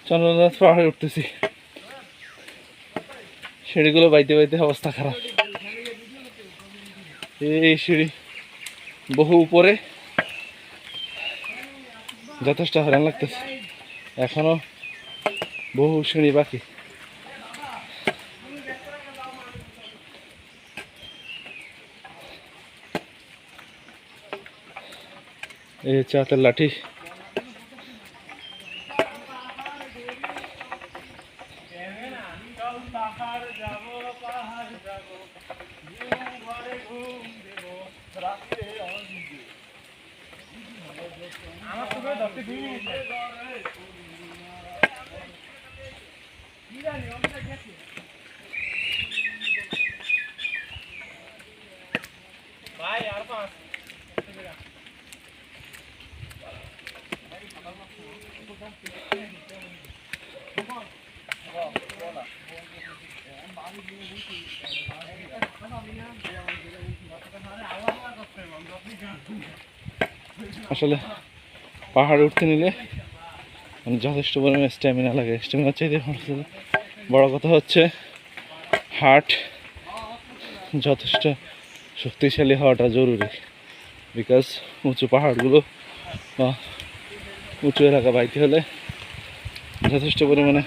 চন্দ্রনাথ পাহাড়ে উঠতেছি, সিঁড়িগুলো বাইতে বাইতে অবস্থা খারাপ। এই সিঁড়ি বহু উপরে, যথেষ্ট হয়রান লাগতেছে। এখনো বহু সিঁড়ি বাকি। এই হচ্ছে হাতের লাঠি। আসলে পাহাড়ে উঠতে নিলে যথেষ্ট পরিমাণে স্ট্যামিনা লাগে। স্ট্যামিনা চাইতে বড় কথা হচ্ছে হার্ট যথেষ্ট শক্তিশালী হওয়াটা জরুরি। বিকজ উঁচু পাহাড়গুলো বা উঁচু এলাকা বাইতে হলে যথেষ্ট পরিমাণে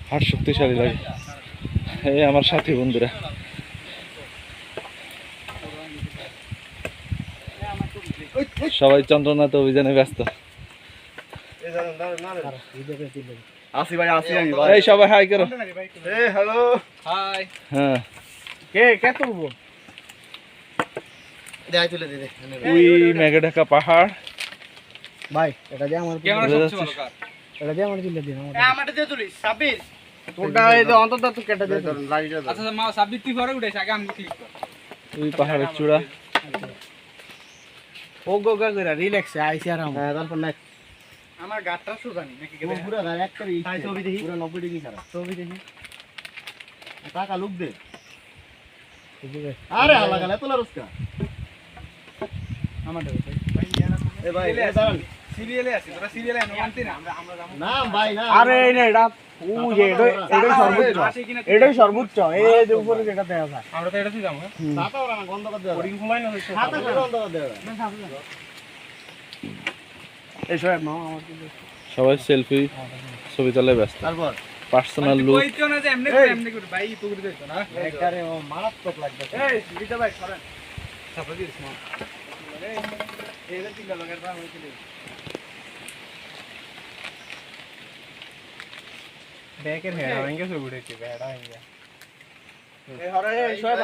হার্ট শক্তিশালী লাগে। এই আমার সাথী বন্ধুরা, সবাই চন্দ্রনাথ অভিযানে ব্যস্ত। এই সবাই হাই করো। Hello hi. হ্যাঁ, কে তুলবো? ওই মেঘে ঢাকা পাহাড়। ভাই এটা যে আমার ক্যামেরা সবচেয়ে ভালো কার? এটা যে আমার দিলে দিন আমারটা দিয়ে তুলিস সাব্বির। তোরটা এই যে অন্তত তুই কেটে দে। আচ্ছা মা সাব্বির তুই পরে উঠাইস, আগে আমি ক্লিক কর। ওই পাহাড়ের চূড়া। ও গো গা করে রিল্যাক্স আইছি আরাম। হ্যাঁ তারপর নেক্সট আমার গাটটা সুদানি নাকি কে? পুরো গাড়ি একটা তাই ছবি দেখি পুরো 90 ডিগ্রি ছাড়া ছবি দেখি। টাকা লুক দে। আরে আলা গালে তোলা রুস্কা আমাদের এ ভাই দাঁড়ান সিরিয়ালে আছে, তোরা সিরিয়ালে আনতে না, আমরা না ভাই না। আরে এই না এটা ও যে এটাই সর্বোচ্চ, এটাই সর্বোচ্চ। এই যে উপরে যেটা দেয়া যায় আমরা তো এটাতেই যাবো। হ্যাঁ সাতা ওরা না বন্ধ করে দেয়া বোর্ডিং ঘুমাই না হইছে। সাতা করে বন্ধ করে দেয়া না সাতা। এই সব মামা আমার সবাই সেলফি ছবি তোলায় ব্যস্ত। তারপর পার্সোনাল লুক। কইতো না যে এমনি করে ভাই তো করে দিত না। একবারে ও মারাত্মক লাগবে। এই বিটা ভাই সরেন। সাপা দিস না। এই যে তিনটা লাগার পর হইছিল। ব্যাকের হেড আঙ্গে সব উড়েছে, ব্যাড আঙ্গে। এই হরে এই সব